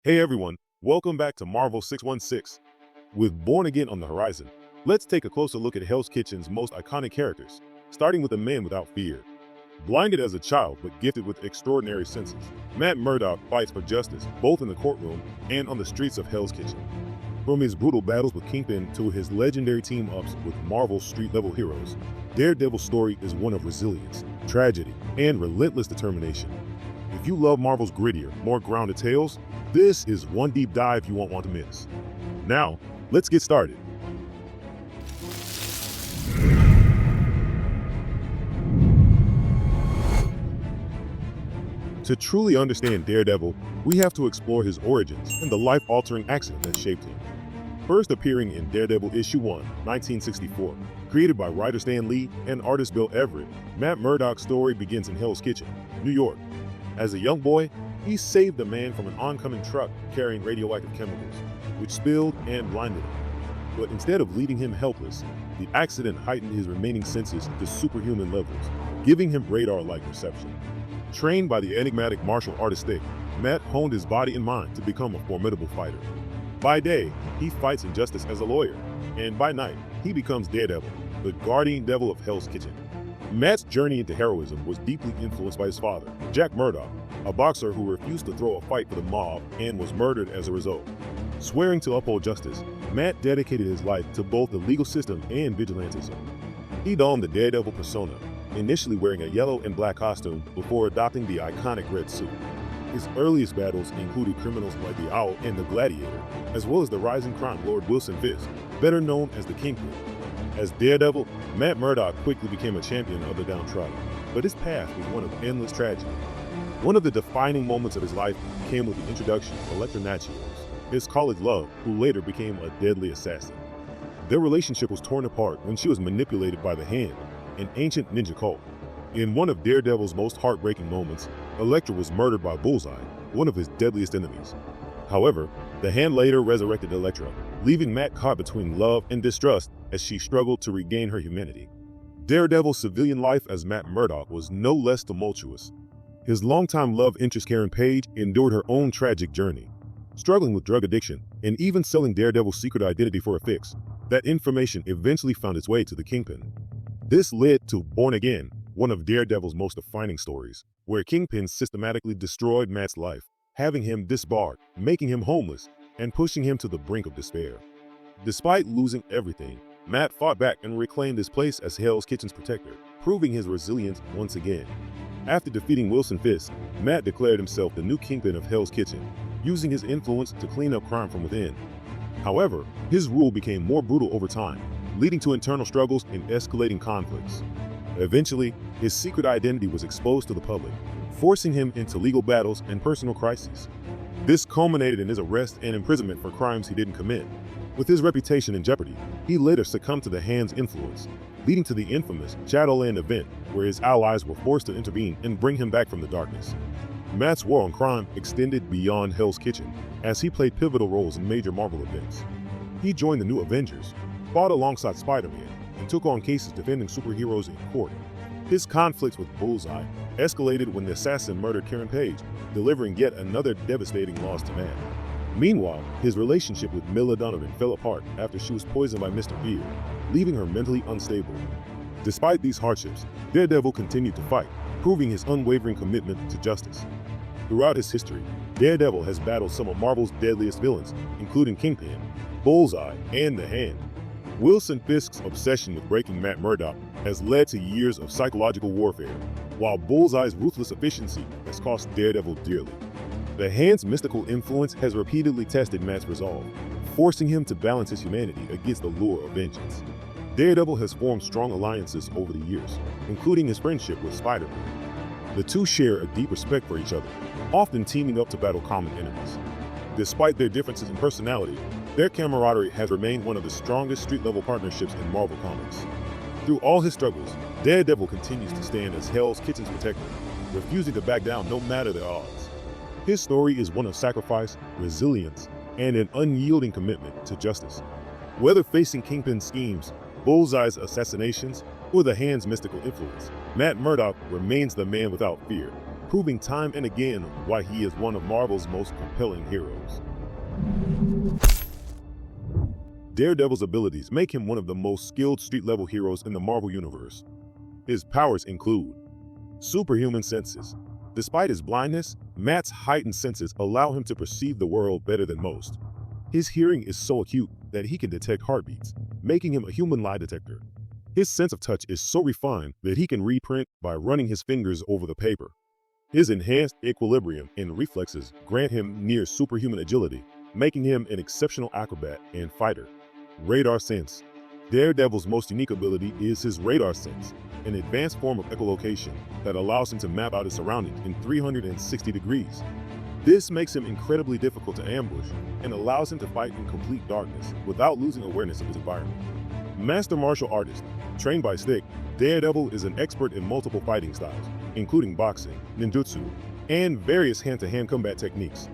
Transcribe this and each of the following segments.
Hey everyone, welcome back to Marvel 616. With Born Again on the horizon, let's take a closer look at Hell's Kitchen's most iconic characters, starting with a man without fear. Blinded as a child but gifted with extraordinary senses, Matt Murdock fights for justice both in the courtroom and on the streets of Hell's Kitchen. From his brutal battles with Kingpin to his legendary team-ups with Marvel's street-level heroes, Daredevil's story is one of resilience, tragedy, and relentless determination. If you love Marvel's grittier, more grounded tales, this is one deep dive you won't want to miss. Now, let's get started. To truly understand Daredevil, we have to explore his origins and the life-altering accident that shaped him. First appearing in Daredevil issue 1, 1964, created by writer Stan Lee and artist Bill Everett, Matt Murdock's story begins in Hell's Kitchen, New York. As a young boy, he saved a man from an oncoming truck carrying radioactive chemicals, which spilled and blinded him. But instead of leaving him helpless, the accident heightened his remaining senses to superhuman levels, giving him radar-like perception. Trained by the enigmatic martial artist Stick, Matt honed his body and mind to become a formidable fighter. By day, he fights injustice as a lawyer, and by night, he becomes Daredevil, the guardian devil of Hell's Kitchen. Matt's journey into heroism was deeply influenced by his father, Jack Murdock, a boxer who refused to throw a fight for the mob and was murdered as a result. Swearing to uphold justice, Matt dedicated his life to both the legal system and vigilantism. He donned the Daredevil persona, initially wearing a yellow and black costume before adopting the iconic red suit. His earliest battles included criminals like the Owl and the Gladiator, as well as the rising crime lord Wilson Fisk, better known as the Kingpin. As Daredevil, Matt Murdock quickly became a champion of the downtrodden, but his path was one of endless tragedy. One of the defining moments of his life came with the introduction of Elektra Natchios, his college love, who later became a deadly assassin. Their relationship was torn apart when she was manipulated by the Hand, an ancient ninja cult. In one of Daredevil's most heartbreaking moments, Elektra was murdered by Bullseye, one of his deadliest enemies. However, the Hand later resurrected Elektra, leaving Matt caught between love and distrust as she struggled to regain her humanity. Daredevil's civilian life as Matt Murdock was no less tumultuous. His longtime love interest Karen Page endured her own tragic journey, struggling with drug addiction and even selling Daredevil's secret identity for a fix. That information eventually found its way to the Kingpin. This led to Born Again, one of Daredevil's most defining stories, where Kingpin systematically destroyed Matt's life, having him disbarred, making him homeless, and pushing him to the brink of despair. Despite losing everything, Matt fought back and reclaimed his place as Hell's Kitchen's protector, proving his resilience once again. After defeating Wilson Fisk, Matt declared himself the new Kingpin of Hell's Kitchen, using his influence to clean up crime from within. However, his rule became more brutal over time, leading to internal struggles and escalating conflicts. Eventually, his secret identity was exposed to the public, forcing him into legal battles and personal crises. This culminated in his arrest and imprisonment for crimes he didn't commit. With his reputation in jeopardy, he later succumbed to the Hand's influence, leading to the infamous Shadowland event, where his allies were forced to intervene and bring him back from the darkness. Matt's war on crime extended beyond Hell's Kitchen, as he played pivotal roles in major Marvel events. He joined the New Avengers, fought alongside Spider-Man, and took on cases defending superheroes in court. His conflicts with Bullseye escalated when the assassin murdered Karen Page, delivering yet another devastating loss to Matt. Meanwhile, his relationship with Milla Donovan fell apart after she was poisoned by Mr. Beard, leaving her mentally unstable. Despite these hardships, Daredevil continued to fight, proving his unwavering commitment to justice. Throughout his history, Daredevil has battled some of Marvel's deadliest villains, including Kingpin, Bullseye, and the Hand. Wilson Fisk's obsession with breaking Matt Murdock has led to years of psychological warfare, while Bullseye's ruthless efficiency has cost Daredevil dearly. The Hand's mystical influence has repeatedly tested Matt's resolve, forcing him to balance his humanity against the lure of vengeance. Daredevil has formed strong alliances over the years, including his friendship with Spider-Man. The two share a deep respect for each other, often teaming up to battle common enemies. Despite their differences in personality, their camaraderie has remained one of the strongest street-level partnerships in Marvel Comics. Through all his struggles, Daredevil continues to stand as Hell's Kitchen's protector, refusing to back down no matter the odds. His story is one of sacrifice, resilience, and an unyielding commitment to justice. Whether facing Kingpin's schemes, Bullseye's assassinations, or the Hand's mystical influence, Matt Murdock remains the man without fear, proving time and again why he is one of Marvel's most compelling heroes. Daredevil's abilities make him one of the most skilled street-level heroes in the Marvel Universe. His powers include superhuman senses. Despite his blindness, Matt's heightened senses allow him to perceive the world better than most. His hearing is so acute that he can detect heartbeats, making him a human lie detector. His sense of touch is so refined that he can read print by running his fingers over the paper. His enhanced equilibrium and reflexes grant him near superhuman agility, making him an exceptional acrobat and fighter. Radar sense. Daredevil's most unique ability is his radar sense, an advanced form of echolocation that allows him to map out his surroundings in 360 degrees. This makes him incredibly difficult to ambush and allows him to fight in complete darkness without losing awareness of his environment. Master martial artist. Trained by Stick, Daredevil is an expert in multiple fighting styles, including boxing, ninjutsu, and various hand-to-hand combat techniques.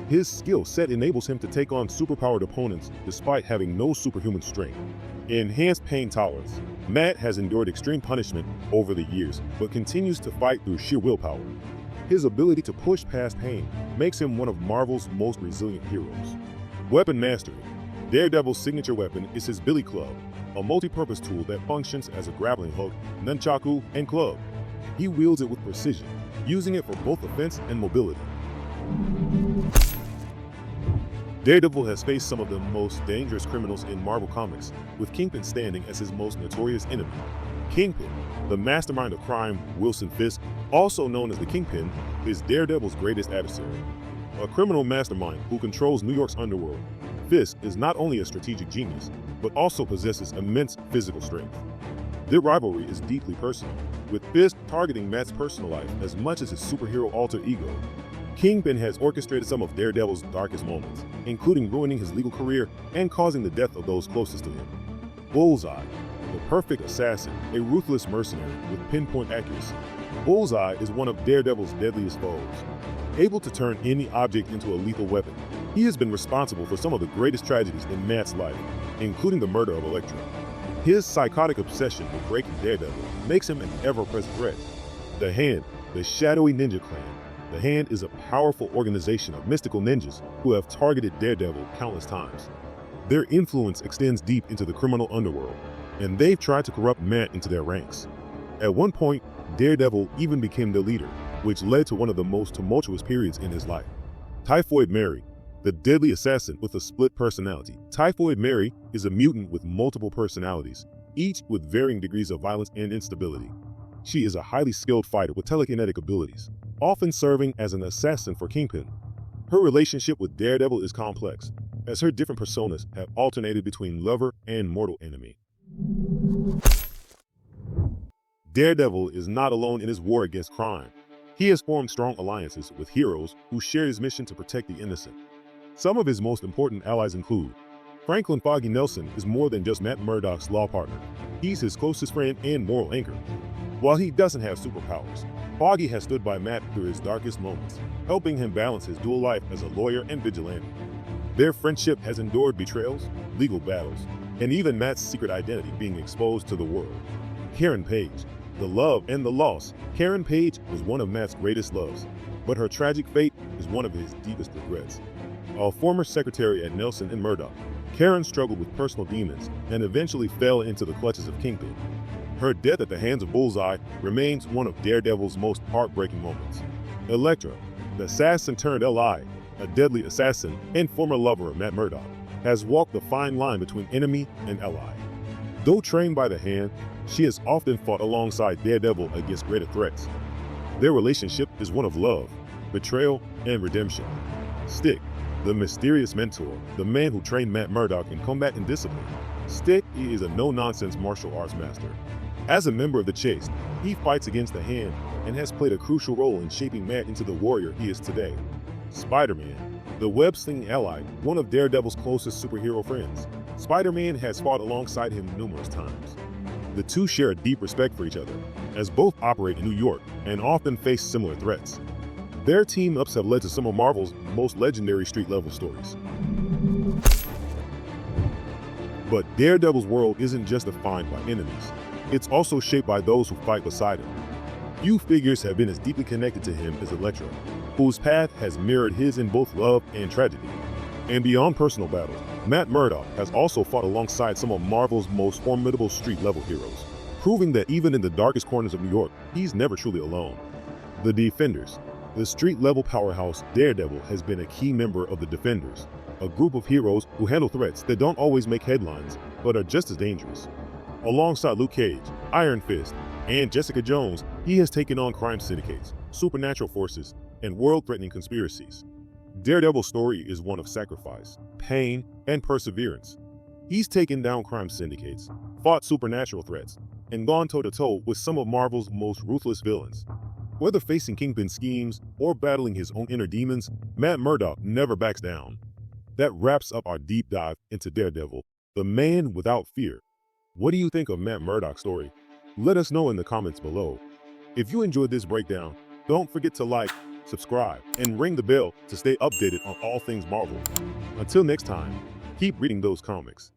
His skill set enables him to take on superpowered opponents despite having no superhuman strength. Enhanced pain tolerance. Matt has endured extreme punishment over the years, but continues to fight through sheer willpower. His ability to push past pain makes him one of Marvel's most resilient heroes. Weapon mastery. Daredevil's signature weapon is his Billy Club, a multi-purpose tool that functions as a grappling hook, nunchaku, and club. He wields it with precision, using it for both offense and mobility. Daredevil has faced some of the most dangerous criminals in Marvel Comics, with Kingpin standing as his most notorious enemy. Kingpin, the mastermind of crime, Wilson Fisk, also known as the Kingpin, is Daredevil's greatest adversary. A criminal mastermind who controls New York's underworld, Fisk is not only a strategic genius, but also possesses immense physical strength. Their rivalry is deeply personal, with Fisk targeting Matt's personal life as much as his superhero alter ego. Kingpin has orchestrated some of Daredevil's darkest moments, including ruining his legal career and causing the death of those closest to him. Bullseye, the perfect assassin, a ruthless mercenary with pinpoint accuracy. Bullseye is one of Daredevil's deadliest foes. Able to turn any object into a lethal weapon, he has been responsible for some of the greatest tragedies in Matt's life, including the murder of Elektra. His psychotic obsession with breaking Daredevil makes him an ever-present threat. The Hand, the shadowy ninja clan. The Hand is a powerful organization of mystical ninjas who have targeted Daredevil countless times. Their influence extends deep into the criminal underworld, and they've tried to corrupt Matt into their ranks. At one point, Daredevil even became their leader, which led to one of the most tumultuous periods in his life. Typhoid Mary, the deadly assassin with a split personality. Typhoid Mary is a mutant with multiple personalities, each with varying degrees of violence and instability. She is a highly skilled fighter with telekinetic abilities, often serving as an assassin for Kingpin. Her relationship with Daredevil is complex, as her different personas have alternated between lover and mortal enemy. Daredevil is not alone in his war against crime. He has formed strong alliances with heroes who share his mission to protect the innocent. Some of his most important allies include Franklin Foggy Nelson is more than just Matt Murdock's law partner. He's his closest friend and moral anchor. While he doesn't have superpowers, Foggy has stood by Matt through his darkest moments, helping him balance his dual life as a lawyer and vigilante. Their friendship has endured betrayals, legal battles, and even Matt's secret identity being exposed to the world. Karen Page, the love and the loss. Karen Page was one of Matt's greatest loves, but her tragic fate is one of his deepest regrets. A former secretary at Nelson and Murdock, Karen struggled with personal demons and eventually fell into the clutches of Kingpin. Her death at the hands of Bullseye remains one of Daredevil's most heartbreaking moments. Elektra, the assassin turned Li, a deadly assassin and former lover of Matt Murdock, has walked the fine line between enemy and ally. Though trained by the Hand, she has often fought alongside Daredevil against greater threats. Their relationship is one of love, betrayal, and redemption. Stick, the mysterious mentor, the man who trained Matt Murdock in combat and discipline. Stick is a no-nonsense martial arts master. As a member of the Chase, he fights against the Hand and has played a crucial role in shaping Matt into the warrior he is today. Spider-Man, the web-slinging ally, one of Daredevil's closest superhero friends. Spider-Man has fought alongside him numerous times. The two share a deep respect for each other, as both operate in New York and often face similar threats. Their team-ups have led to some of Marvel's most legendary street-level stories. But Daredevil's world isn't just defined by enemies. It's also shaped by those who fight beside him. Few figures have been as deeply connected to him as Elektra, whose path has mirrored his in both love and tragedy. And beyond personal battles, Matt Murdock has also fought alongside some of Marvel's most formidable street-level heroes, proving that even in the darkest corners of New York, he's never truly alone. The Defenders. The street-level powerhouse Daredevil has been a key member of the Defenders, a group of heroes who handle threats that don't always make headlines, but are just as dangerous. Alongside Luke Cage, Iron Fist, and Jessica Jones, he has taken on crime syndicates, supernatural forces, and world-threatening conspiracies. Daredevil's story is one of sacrifice, pain, and perseverance. He's taken down crime syndicates, fought supernatural threats, and gone toe-to-toe with some of Marvel's most ruthless villains. Whether facing Kingpin schemes or battling his own inner demons, Matt Murdock never backs down. That wraps up our deep dive into Daredevil, the man without fear. What do you think of Matt Murdock's story? Let us know in the comments below. If you enjoyed this breakdown, don't forget to like, subscribe, and ring the bell to stay updated on all things Marvel. Until next time, keep reading those comics.